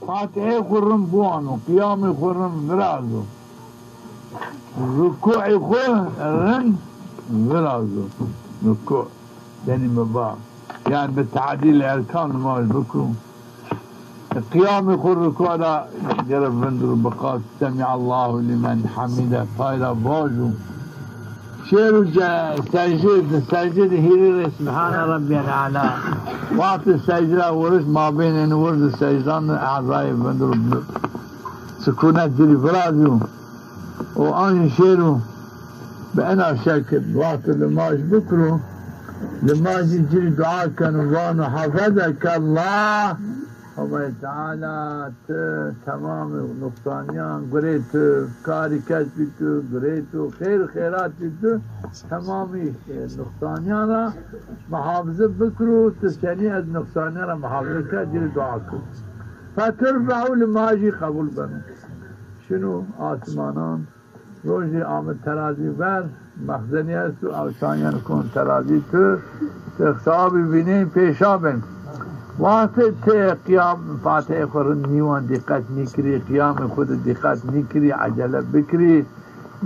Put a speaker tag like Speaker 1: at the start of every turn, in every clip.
Speaker 1: فاتحه خورم بوانو قیام خورم برازو ركوع خورم برازو ركوع يعني مبا يعني بالتعديل الاركان ما بكرو قيام يخر ركوع لا جرب بندر بقات سمع الله لمن حمده فايدا باجو شيرو سجد هيري سبحان ربي الاعلى وقت السجدة ورش ما بين ان ورد السجدان اعضاء بندر سكونات جري برازو وان شيرو بأنا شكل وقت لماش بكرو لماش يجري دعاء كان حفظك الله الله تعالى تمام نقصانيان قريت كاري كسبتو قريتو خيرات بتو تمامي نقصانيان محافظة بكرو تساني از نقصانيان محافظة كجري دعاكو فترفعوا لماجي قبول بنو شنو آسمانان روزی آمد ترازی بر مخزنی است و اوشانیان کن ترازی تو تخصابی بینیم پیشا بین وقت قیام فاتحه خورن نیوان دقت نکری قیام خود دقت نکری عجله بکری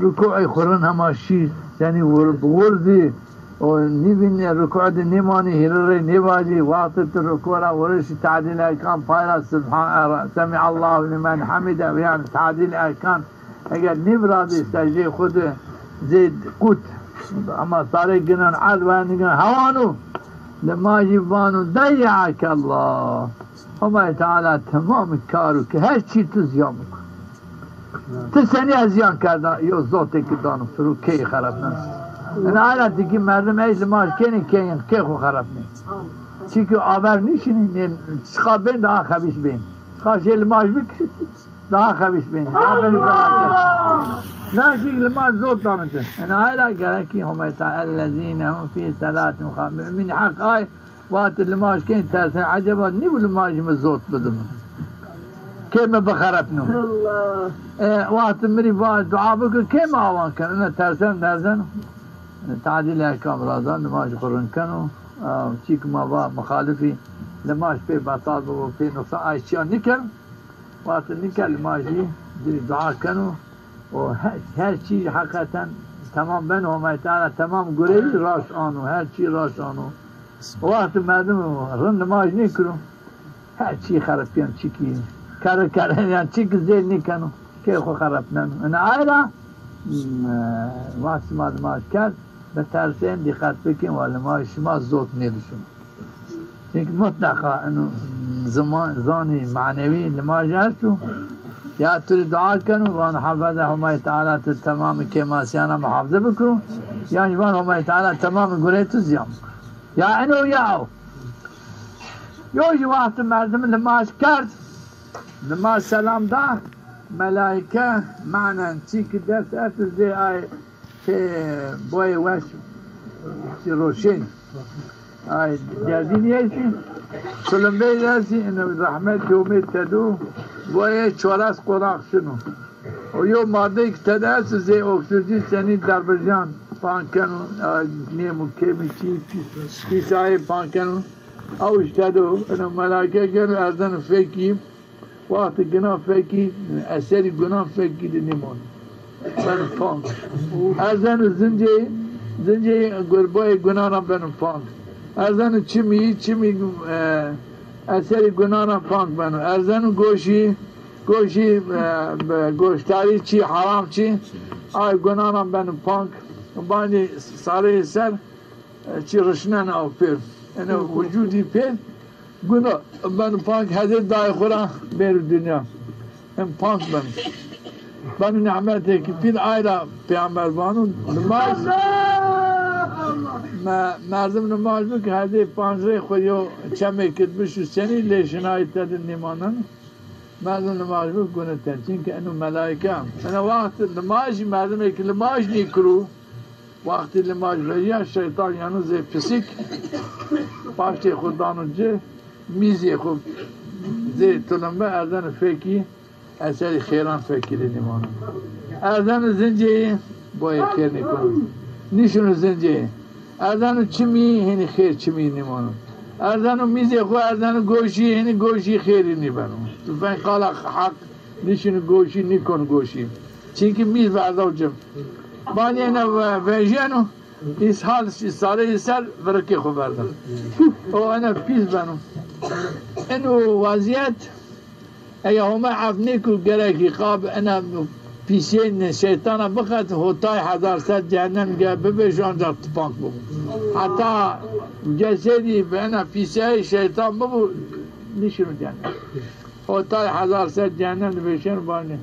Speaker 1: رکوع خورن هماشی یعنی ورزی و نیبینی رکوع دی نیمانی هیره نیباجی وقت رکوع را ورش تعدیل ارکان پایلا سمع الله لمن حمده یعنی تعدیل ارکان اگر نبرادی سجده خود زید قوت اما ساره گنان عد و نگن هوانو لما جیبانو ضیعک الله الله تعالی تمام کارو که هر چی تو زیان بکن تو سنی از زیان کردن یا ذاتی که دانو فرو کی خراب نست این حالتی که مردم ایش لما کنی کی خو خراب نست چی که آور نیشینی چخواب بین daha خبیش بین چخواب شیل ماش بکن daha خبیش بین آبری لا شيء لما زود دانته انا هاي لا قال كي هم الذين هم في صلاه مخامر من حق هاي وقت اللي ماش كين تاسع عجبا نبل ماش مزود بدم كيما بخربنا الله وقت مري دعاء بك كيما اوان كان انا ترزن تعديل احكام رمضان ماش قرن كانوا تشيك ما مخالفي لماش في بطاط وفي نص اشياء نكل وقت نكل ماشي دعاء كانوا و هر چیز حقیقتا تمام بین همه تعالی تمام گره راش آنو هر چی راش آنو وقت مردم رند ماش نکرو هر چی خراب کن چی کی کار یعنی چی که زیل نکنو که خو خراب نمو این آیرا وقت ماش کرد به ترسین دقت بکن ولی ماش شما زود نیدشون چون مطلقا زانی معنوی لماش هستو یا توی دعا کنو وان حفظه همه تعالی تو تمام کماسیانا محافظه بکنو یعنی وان همه تعالی تمام گره تو زیان بکنو یا اینو یا او یوجی وقت مردم نماز کرد نماز سلام دا ملائکه معنی چی که دست اتر زی آی که بای وش چی روشن آی جردین یشی سلم بید هستی اینو رحمت که امید تدو باید چوارس قراق شنو و یو ماده که تده هست زی اکسیژن سنی در برجان پانکنو نیمو کمی چی پیسای پانکنو اوش تدو اینو ملاکه کنو ارزن فکی وقت گناه فکی اثری گناه فکی دی نیمون بنو پانک ارزن زنجه گربای گناه را بنو پانک ارزن چمی اثری گناه را پانک بنو ارزن گوشی گوشتاری چی حرام چی آی گناه را بنو پانک بانی ساره سر چی رشنن او پیر اینو وجودی پیر گناه بنو پانک حضرت دای خورا بیر دنیا این پانک بنو نعمته که پیر آیرا پیامبر بانو نماز مردم نماز بو که حضرت پانزه خودیو چمه کد بشو سنی لیشنای تد نیمانن مردم نماز بو گونه تنچین که اینو ملائکه هم اینا وقت نماز مردم که نماز نیکرو وقتی نماز بگیه شیطان یعنی زی پسیک پاشت خودانو جه میزی خود زی تلمبه ارزن فکی اثری خیران فکری نیمانن ارزن زنجه باید خیر نکنن نیشونو زنجه ارزن چمی هنی خیر چمی نیمانن اردن و میزه خو اردن و گوشی اینی گوشی خیری نیبرم تو فین قال حق نشین گوشی نیکن گوشی چینکه میز برداو جم بانی اینا ویجانو ایس حال ساله سر ورکی خو بردم او انا پیس بنو اینو وضعیت اگه همه عفنی کو گرکی خواب انا پیشین شیطان بخواد هوتای 1000 جهنم گه ببیش آنجا تپانک ببو حتی جسدی به انا پیشه شیطان ببو نشونو جهنم هوتای 1000 جهنم ببیشن بانه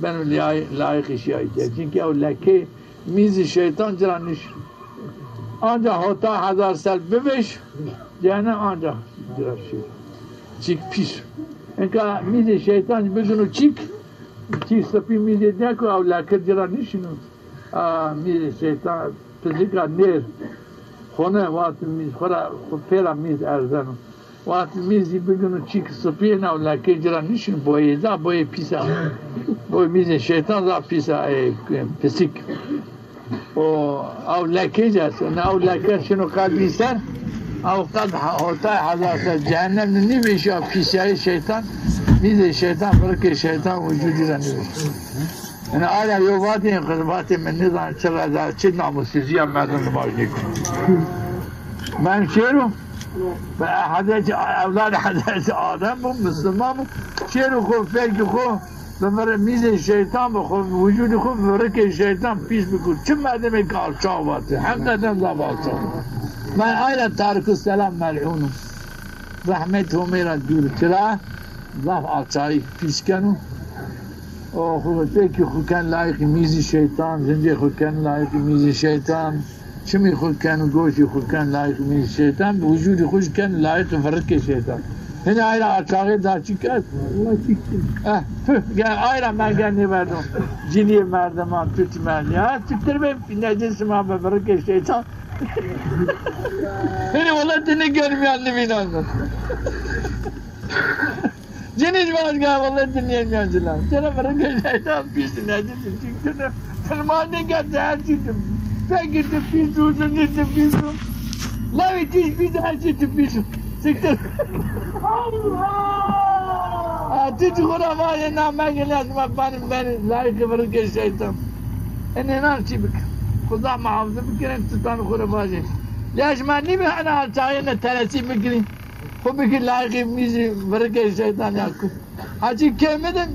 Speaker 1: بنو لایق شیعی جه چونکه او لکه میز شیطان جرا نشون آنجا هوتای 1000 ببیش جهنم آنجا جرا شید چیک پیش اینکه میز شیطان بگنو چیک سپی میز نکو او لکه جرا نشونو میز شیطان پزیکا نیر خونه وقت میز خورا پیرا میز ارزنو وقت میزی بگنو چیک سپی نه او لکه جرا نشونو بوی دا بوی پیسا بوی میز شیطان دا پیسا پسیک او لکه جاست نه او لکه شنو قلبی سر او قد هوتای 1000 جهنم نمیشه پیسای شیطان میز شیطان برکه شیطان وجودی را نمیشه انا آیا یو واتی این قضباتی من نظام چه ناموسیزی هم مردم نماز نکن من شیرو اولاد حضرت آدم بود مسلمان بود شیرو خود فکر خود ببره میز شیطان بخود وجود خود برکه شیطان پیش بکن چه مردم کارچا باته حقیقتا زبالچا من آیا تارک السلام ملعونم رحمت همیرا دور چرا ضعف آچایی پیش کنو او خود فکر خود کن لایق میز شیطان زنده خود کن لایق میز شیطان شمی خود کن و گوشی خود کن لایق میز شیطان وجود خوش کن لایق فرق شیطان هنا آیرا آچاقی دار چی کرد؟ آیرا من گنی مردم جنی مردم ها توتی مردم ها تکتر بیم نجس ما بفرق شیطان هنا والله دنی görmeyen نبینان Ceniz vazgeçer vallahi dinleyemeyeceğim. Sana bırakın şeytan pis necisin çünkü tırmanı geldi her şeydim. Ben gittim pis uzun gittim pis uzun. Lavi tiş pis her şeydim pis uzun. Siktir. Allah! Tiş kura var ya namı gelmez beni layıkı bırakın şeytan. İnan çibik. Kuda muhafızı bir kere tutanı kura var ya. Leşmen değil mi hani alçağıyla teresi bir kere. خب بگی لایق میزی ورگه شیطان یاکو هرچی کمیدن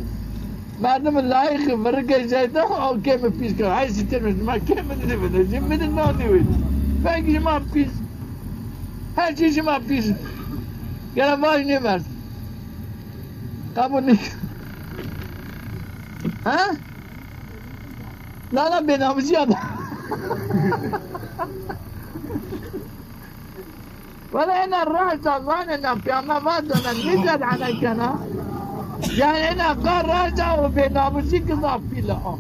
Speaker 1: مردم لایق ورگه شیطان او کم پیش کن های سیتر میشن ما کمیدن نمیدن جیم میدن نه نیوید بگی شما پیش هر چی شما پیش گرم باش نیمرد قبول نیست ها؟ نه بیناموزی آدم ولا هنا الراس ظاننا في أماماتنا نزل علينا يعني هنا قال راجع وبين أبو شيك ضاف في له